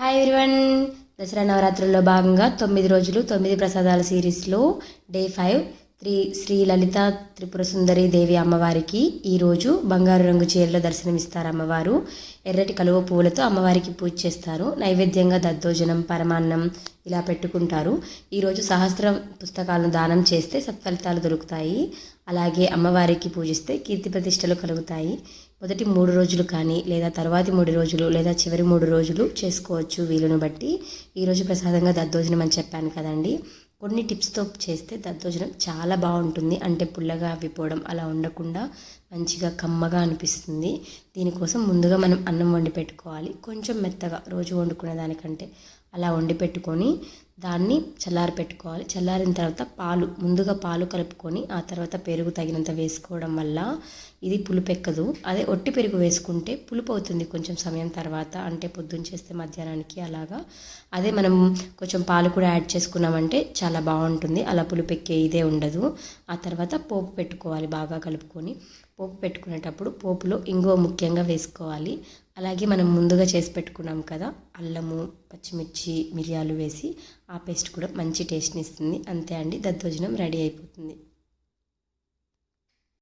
Hi everyone. Dasara నవరాత్రుల్లో భాగంగా 9 రోజులు 9 ప్రసాదాల సిరీస్లో డే 5 శ్రీ లలిత త్రిపుర సుందరి దేవి అమ్మవారికి ఈరోజు బంగారు రంగు చీరలో దర్శనమిస్తారు. అమ్మవారు ఎర్రటి కలువ పువ్వులతో అమ్మవారికి పూజ చేస్తారు. నైవేద్యంగా దద్దోజనం, పరమాన్నం ఇలా పెట్టుకుంటారు. ఈరోజు సహస్రం పుస్తకాలను దానం చేస్తే సత్ఫలితాలు దొరుకుతాయి. అలాగే అమ్మవారికి పూజిస్తే కీర్తి ప్రతిష్టలు కలుగుతాయి. మొదటి 3 రోజులు కానీ లేదా తర్వాతి 3 రోజులు లేదా చివరి 3 రోజులు చేసుకోవచ్చు వీలును బట్టి. ఈరోజు ప్రసాదంగా దద్దోజనం అని చెప్పాను కదండి. కొన్ని టిప్స్తో చేస్తే దద్దోజనం చాలా బాగుంటుంది. అంటే పుల్లగా అవ్విపోవడం అలా ఉండకుండా మంచిగా కమ్మగా అనిపిస్తుంది. దీనికోసం ముందుగా మనం అన్నం వండి పెట్టుకోవాలి. కొంచెం మెత్తగా రోజు వండుకునే దానికంటే అలా వండి పెట్టుకొని దాన్ని చల్లారి పెట్టుకోవాలి. చల్లారిన తర్వాత ముందుగా పాలు కలుపుకొని ఆ తర్వాత పెరుగు తగినంత వేసుకోవడం వల్ల ఇది పులుపెక్కదు. అదే ఒట్టి పెరుగు వేసుకుంటే పులుపు అవుతుంది కొంచెం సమయం తర్వాత, అంటే పొద్దున్న చేస్తే మధ్యాహ్నానికి అలాగా. అదే మనం కొంచెం పాలు కూడా యాడ్ చేసుకున్నామంటే చాలా బాగుంటుంది. అలా పులుపెక్కే ఇదే ఉండదు. ఆ తర్వాత పోపు పెట్టుకోవాలి. బాగా కలుపుకొని పోపు పెట్టుకునేటప్పుడు పోపులో ఇంగువ ముఖ్యంగా వేసుకోవాలి. అలాగే మనం ముందుగా చేసి పెట్టుకున్నాం కదా అల్లము, పచ్చిమిర్చి, మిరియాలు వేసి ఆ పేస్ట్ కూడా మంచి టేస్ట్ని ఇస్తుంది. అంతే అండి, దద్దోజనం రెడీ అయిపోతుంది.